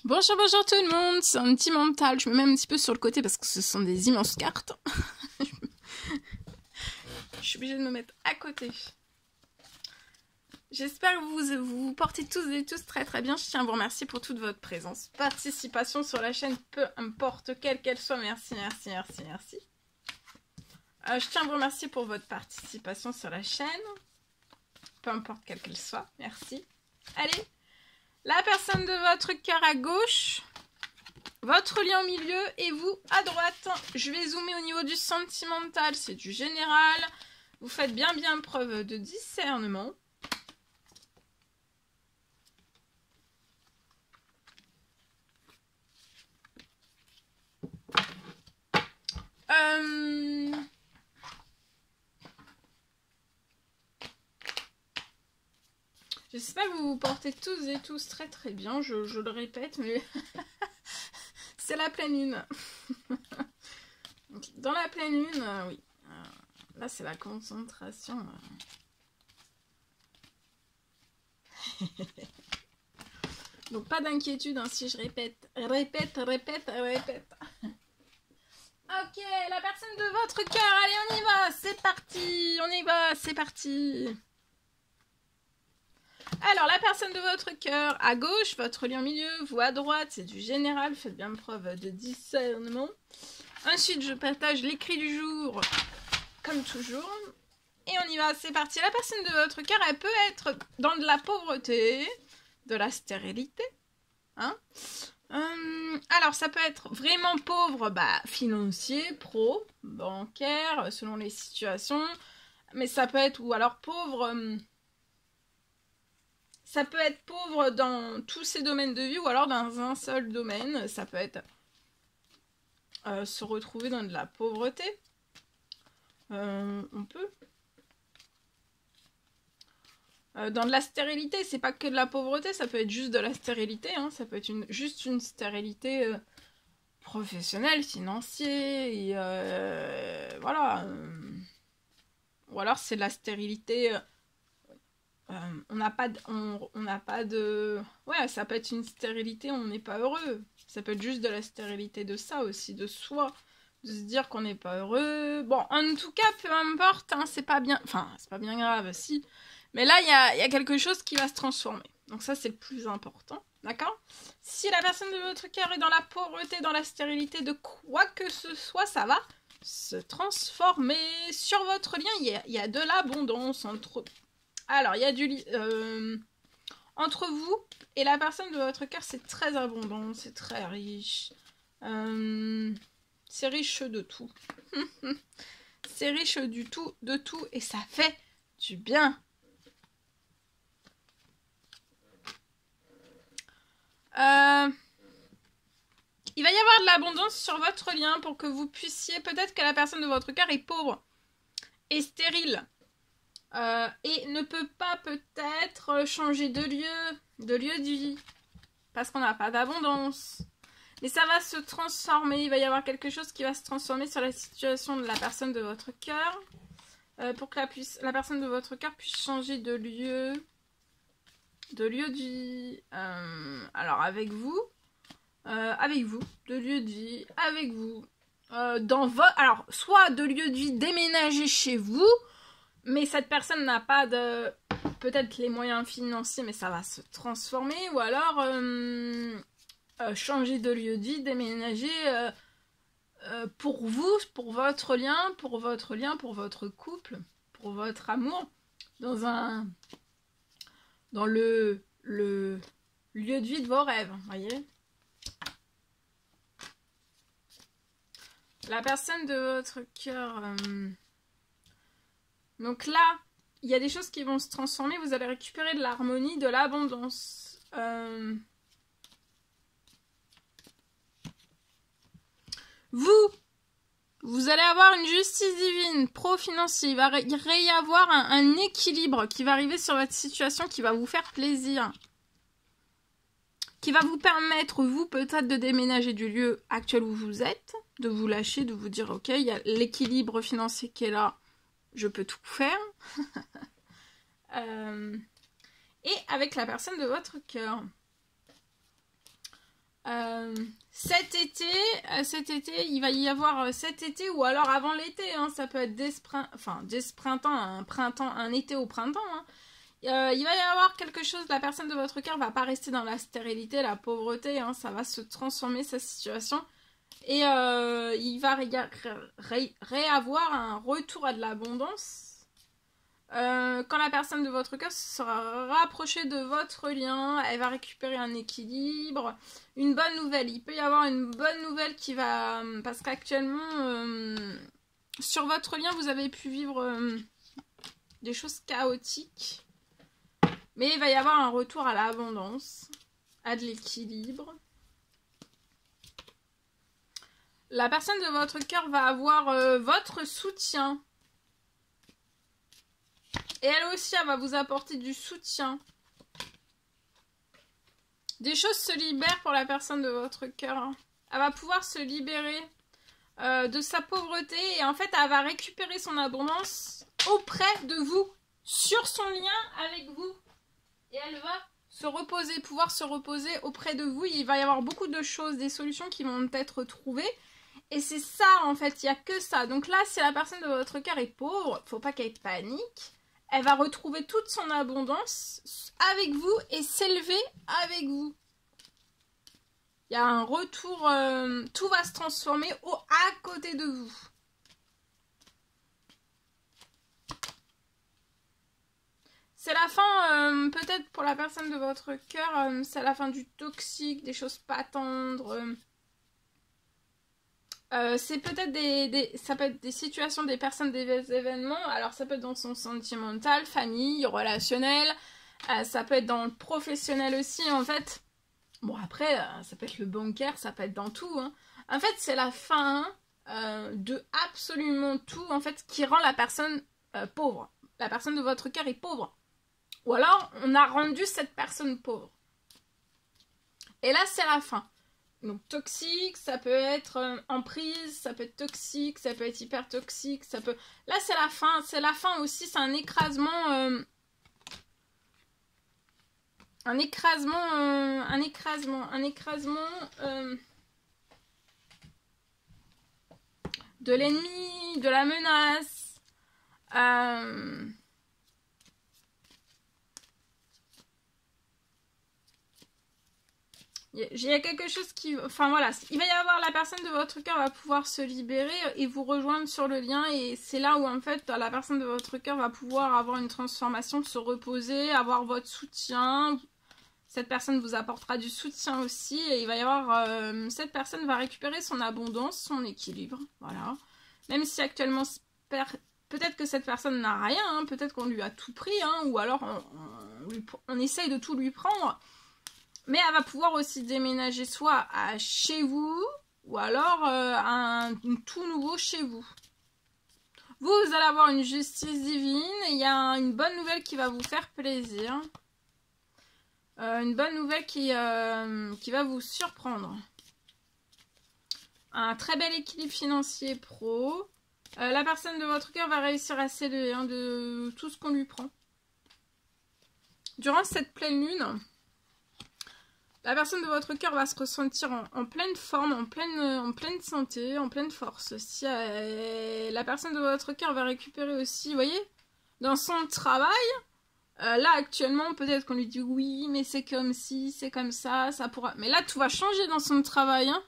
Bonjour, bonjour tout le monde, c'est un petit mental, je me mets un petit peu sur le côté parce que ce sont des immenses cartes. Je suis obligée de me mettre à côté. J'espère que vous vous portez tous et tous très très bien. Je tiens à vous remercier pour toute votre présence, participation sur la chaîne, peu importe quelle qu'elle soit. Merci, merci, merci, merci. Je tiens à vous remercier pour votre participation sur la chaîne, peu importe quelle qu'elle soit. Merci. Allez, la personne de votre cœur à gauche, votre lien au milieu et vous à droite. Je vais zoomer au niveau du sentimental, c'est du général. Vous faites bien preuve de discernement. J'espère que vous vous portez tous et tous très très bien. Je le répète, mais c'est la pleine lune. Dans la pleine lune, oui. Là, c'est la concentration. Donc, pas d'inquiétude hein, si je répète. Répète. Ok, la personne de votre cœur, allez, on y va, c'est parti, on y va, c'est parti. Alors, la personne de votre cœur à gauche, votre lien au milieu, vous à droite, c'est du général, faites bien preuve de discernement. Ensuite, je partage l'écrit du jour, comme toujours. Et on y va, c'est parti. La personne de votre cœur, elle peut être dans de la pauvreté, de la stérilité. Hein, alors, ça peut être vraiment pauvre, financier, pro, bancaire, selon les situations. Mais ça peut être, ou alors pauvre... ça peut être pauvre dans tous ces domaines de vie ou alors dans un seul domaine. Ça peut être se retrouver dans de la pauvreté. On peut. Dans de la stérilité, c'est pas que de la pauvreté, ça peut être juste de la stérilité. Hein, ça peut être juste une stérilité professionnelle, financière. Et, voilà. Ou alors c'est de la stérilité... on n'a pas de... Ouais, ça peut être une stérilité, on n'est pas heureux. Ça peut être juste de la stérilité de ça aussi, de soi. De se dire qu'on n'est pas heureux. Bon, en tout cas, peu importe, hein, c'est pas bien... Enfin, c'est pas bien grave, si. Mais là, il y a quelque chose qui va se transformer. Donc ça, c'est le plus important. D'accord? Si la personne de votre cœur est dans la pauvreté, dans la stérilité de quoi que ce soit, ça va se transformer. Sur votre lien, il y a de l'abondance entre... Alors, il y a du... entre vous et la personne de votre cœur, c'est très abondant, c'est très riche. C'est riche de tout. C'est riche du tout, de tout, et ça fait du bien. Il va y avoir de l'abondance sur votre lien pour que vous puissiez... Peut-être que la personne de votre cœur est pauvre et stérile. Et ne peut pas peut-être changer de lieu de vie, parce qu'on n'a pas d'abondance. Mais ça va se transformer, il va y avoir quelque chose qui va se transformer sur la situation de la personne de votre cœur, pour que la personne de votre cœur puisse changer de lieu de vie. Alors avec vous, de lieu de vie, avec vous, dans votre... Alors, soit de lieu de vie déménager chez vous, mais cette personne n'a pas de... peut-être les moyens financiers, mais ça va se transformer. Ou alors changer de lieu de vie, déménager pour vous, pour votre lien, pour votre couple, pour votre amour, dans le lieu de vie de vos rêves, voyez. La personne de votre cœur... Donc là, il y a des choses qui vont se transformer. Vous allez récupérer de l'harmonie, de l'abondance. Vous allez avoir une justice divine, pro-financier. Il va y avoir un équilibre qui va arriver sur votre situation, qui va vous faire plaisir. Qui va vous permettre, vous, peut-être de déménager du lieu actuel où vous êtes. De vous lâcher, de vous dire, ok, il y a l'équilibre financier qui est là. Je peux tout faire. Et avec la personne de votre cœur. cet été, il va y avoir cet été ou alors avant l'été, hein, ça peut être dès ce printemps, un été au printemps. Hein. Il va y avoir quelque chose, la personne de votre cœur va pas rester dans la stérilité, la pauvreté, hein, ça va se transformer sa situation. Et il va réavoir un retour à de l'abondance. Quand la personne de votre cœur se sera rapprochée de votre lien, elle va récupérer un équilibre, une bonne nouvelle. Il peut y avoir une bonne nouvelle qui va... Parce qu'actuellement, sur votre lien, vous avez pu vivre des choses chaotiques. Mais il va y avoir un retour à l'abondance, à de l'équilibre. La personne de votre cœur va avoir votre soutien. Et elle aussi, elle va vous apporter du soutien. Des choses se libèrent pour la personne de votre cœur. Elle va pouvoir se libérer de sa pauvreté. Et en fait, elle va récupérer son abondance auprès de vous. Sur son lien avec vous. Et elle va se reposer, pouvoir se reposer auprès de vous. Il va y avoir beaucoup de choses, des solutions qui vont être trouvées. Et c'est ça, en fait, il n'y a que ça. Donc là, si la personne de votre cœur est pauvre, faut pas qu'elle panique. Elle va retrouver toute son abondance avec vous et s'élever avec vous. Il y a un retour, tout va se transformer à côté de vous. C'est la fin, peut-être pour la personne de votre cœur, c'est la fin du toxique, des choses pas tendres. C'est peut-être ça peut être des situations, des personnes, des événements. Alors ça peut être dans son sentimental, famille, relationnel. Ça peut être dans le professionnel aussi, en fait. Bon, après, ça peut être le bancaire, ça peut être dans tout. Hein. En fait, c'est la fin de absolument tout, en fait, qui rend la personne pauvre. La personne de votre cœur est pauvre. Ou alors, on a rendu cette personne pauvre. Et là, c'est la fin. Donc toxique, ça peut être emprise, ça peut être toxique, ça peut être hyper toxique, ça peut... Là c'est la fin aussi, c'est un écrasement... Un écrasement de l'ennemi, de la menace. Il y a quelque chose qui... Enfin voilà, il va y avoir la personne de votre cœur va pouvoir se libérer et vous rejoindre sur le lien. Et c'est là où en fait la personne de votre cœur va pouvoir avoir une transformation, se reposer, avoir votre soutien. Cette personne vous apportera du soutien aussi. Et il va y avoir... cette personne va récupérer son abondance, son équilibre. Voilà. Même si actuellement... Peut-être que cette personne n'a rien. Hein, peut-être qu'on lui a tout pris. Hein, ou alors on essaye de tout lui prendre. Mais elle va pouvoir aussi déménager soit chez vous, ou alors un tout nouveau chez vous. Vous allez avoir une justice divine, et il y a une bonne nouvelle qui va vous faire plaisir. Une bonne nouvelle qui va vous surprendre. Un très bel équilibre financier pro. La personne de votre cœur va réussir à s'élever de tout ce qu'on lui prend. Durant cette pleine lune... La personne de votre cœur va se ressentir en pleine forme, en pleine santé, en pleine force. Si la personne de votre cœur va récupérer aussi, vous voyez, dans son travail, là actuellement, peut-être qu'on lui dit oui, mais c'est comme si, c'est comme ça pourra... Mais là, tout va changer dans son travail. Hein.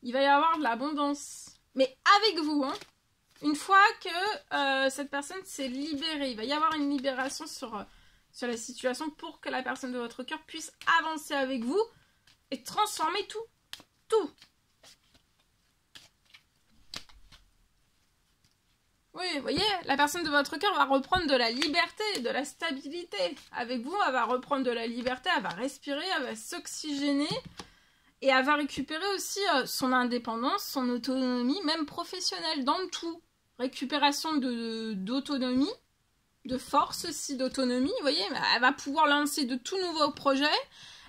Il va y avoir de l'abondance. Mais avec vous, hein. Une fois que cette personne s'est libérée, il va y avoir une libération sur la situation pour que la personne de votre cœur puisse avancer avec vous et transformer tout. Tout. Oui, vous voyez, la personne de votre cœur va reprendre de la liberté, de la stabilité. Avec vous, elle va reprendre de la liberté, elle va respirer, elle va s'oxygéner et elle va récupérer aussi son indépendance, son autonomie, même professionnelle, dans le tout. Récupération d'autonomie. De force aussi, d'autonomie, vous voyez, elle va pouvoir lancer de tout nouveaux projets,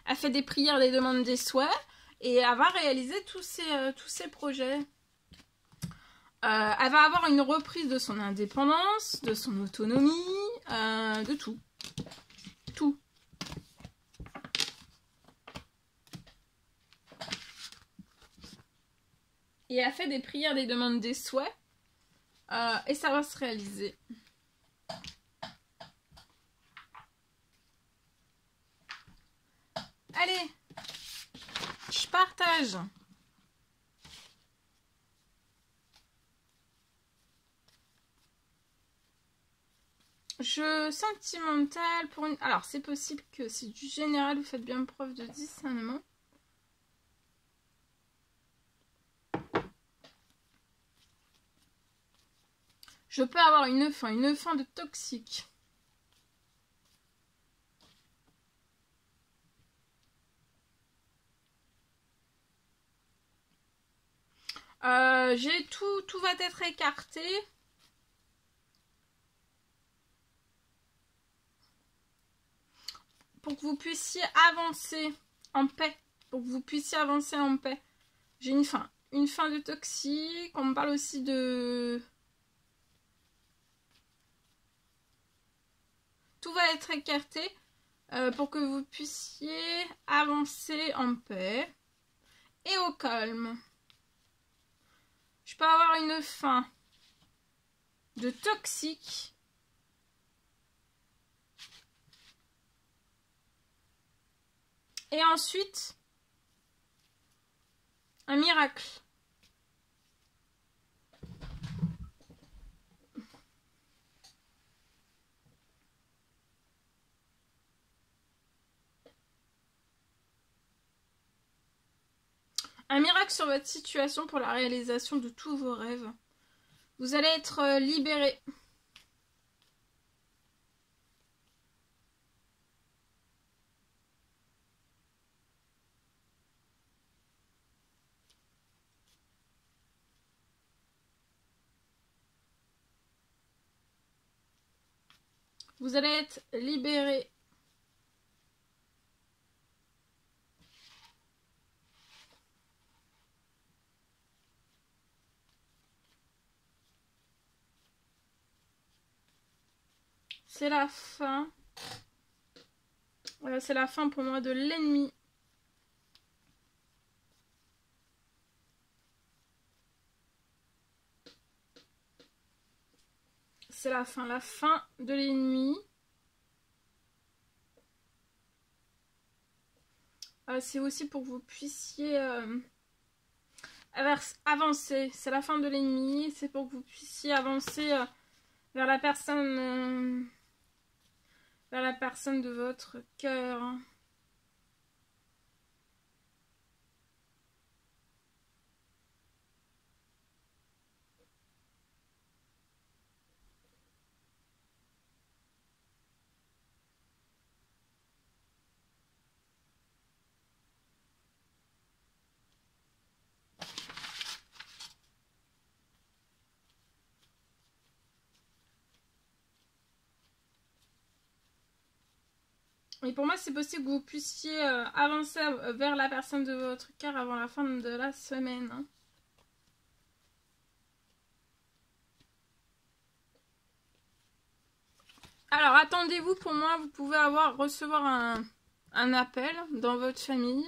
elle fait des prières, des demandes, des souhaits, et elle va réaliser tous ces projets. Elle va avoir une reprise de son indépendance, de son autonomie, de tout. Tout. et a fait des prières, des demandes, des souhaits. Et ça va se réaliser. Allez, je partage. Je sentimental pour une... Alors, c'est possible que c'est du général, vous faites bien preuve de discernement. Je peux avoir une fin de toxique. J'ai tout va être écarté. Pour que vous puissiez avancer en paix. Pour que vous puissiez avancer en paix. J'ai une fin de toxique. On me parle aussi de... Tout va être écarté pour que vous puissiez avancer en paix et au calme. Je peux avoir une fin de toxique. Et ensuite, un miracle. Un miracle sur votre situation pour la réalisation de tous vos rêves. Vous allez être libéré. Vous allez être libéré. C'est la fin. Voilà, c'est la fin pour moi de l'ennemi. C'est la fin de l'ennemi. C'est aussi pour que vous puissiez avancer. C'est la fin de l'ennemi. C'est pour que vous puissiez avancer vers la personne de votre cœur. Et pour moi, c'est possible que vous puissiez avancer vers la personne de votre cœur avant la fin de la semaine. Hein. Alors, attendez-vous, pour moi, vous pouvez recevoir un appel dans votre famille.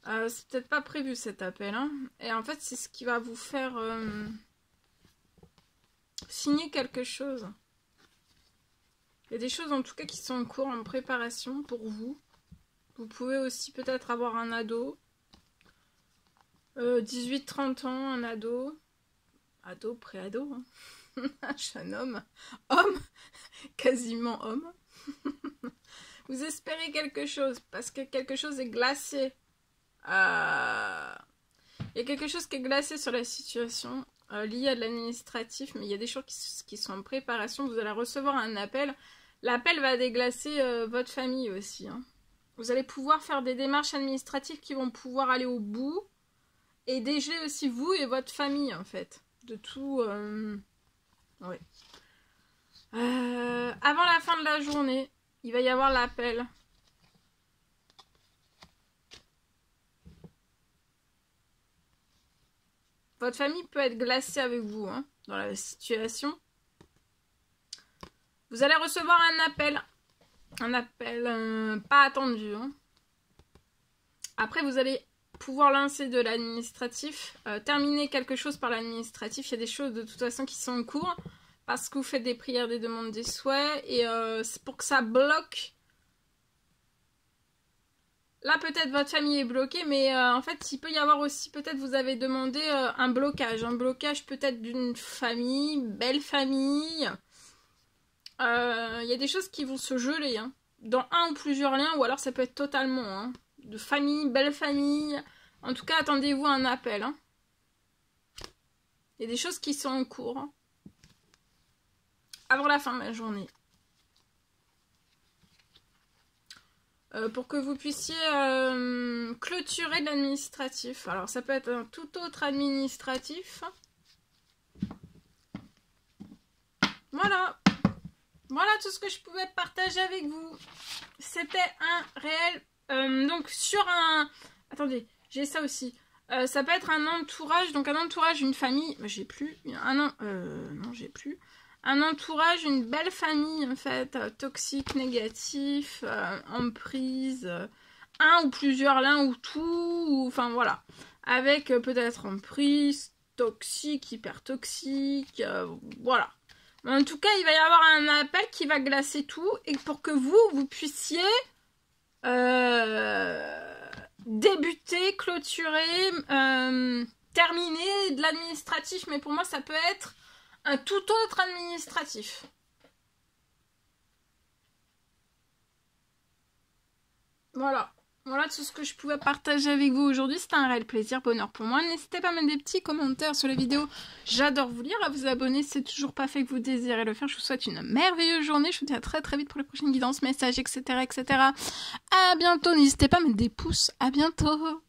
C'est peut-être pas prévu cet appel. Hein. Et en fait, c'est ce qui va vous faire signer quelque chose. Il y a des choses en tout cas qui sont en cours, en préparation pour vous. Vous pouvez aussi peut-être avoir un ado. 18-30 ans, un ado. Ado, pré-ado. Hein. Je suis un homme. Homme. Quasiment homme. Vous espérez quelque chose parce que quelque chose est glacé. Il y a quelque chose qui est glacé sur la situation lié à de l'administratif, mais il y a des choses qui sont en préparation. Vous allez recevoir un appel. L'appel va déglacer votre famille aussi. Hein. Vous allez pouvoir faire des démarches administratives qui vont pouvoir aller au bout et dégeler aussi vous et votre famille en fait. De tout... Ouais. Avant la fin de la journée, il va y avoir l'appel. Votre famille peut être glacée avec vous hein, dans la situation. Vous allez recevoir un appel. Un appel pas attendu. Hein. Après, vous allez pouvoir lancer de l'administratif, terminer quelque chose par l'administratif. Il y a des choses de toute façon qui sont en cours parce que vous faites des prières, des demandes, des souhaits et c'est pour que ça bloque. Là peut-être votre famille est bloquée mais en fait il peut y avoir aussi, peut-être vous avez demandé un blocage peut-être d'une famille, belle famille. Il y a des choses qui vont se geler hein, dans un ou plusieurs liens ou alors ça peut être totalement hein, de famille, belle famille. En tout cas, attendez-vous à un appel. Hein. Il y a des choses qui sont en cours. Hein. Avant la fin de la journée. Pour que vous puissiez clôturer de l'administratif. Alors, ça peut être un tout autre administratif. Voilà. Voilà tout ce que je pouvais partager avec vous. C'était un réel... donc, sur un... Attendez. J'ai ça aussi. Ça peut être un entourage, donc un entourage, une famille. J'ai plus. Non, j'ai plus. Un entourage, une belle famille, en fait, toxique, négatif, emprise, un ou plusieurs, l'un ou tout, ou, enfin voilà. Avec peut-être emprise, toxique, hyper toxique, voilà. Mais en tout cas, il va y avoir un appel qui va glacer tout, et pour que vous puissiez... débuter, clôturer, terminer de l'administratif, mais pour moi ça peut être un tout autre administratif. Voilà. Voilà tout ce que je pouvais partager avec vous aujourd'hui. C'était un réel plaisir, bonheur pour moi. N'hésitez pas à mettre des petits commentaires sur la vidéo. J'adore vous lire. À vous abonner si c'est toujours pas fait que vous désirez le faire. Je vous souhaite une merveilleuse journée. Je vous dis à très très vite pour les prochaines guidances, messages, etc. etc. À bientôt. N'hésitez pas à mettre des pouces. À bientôt.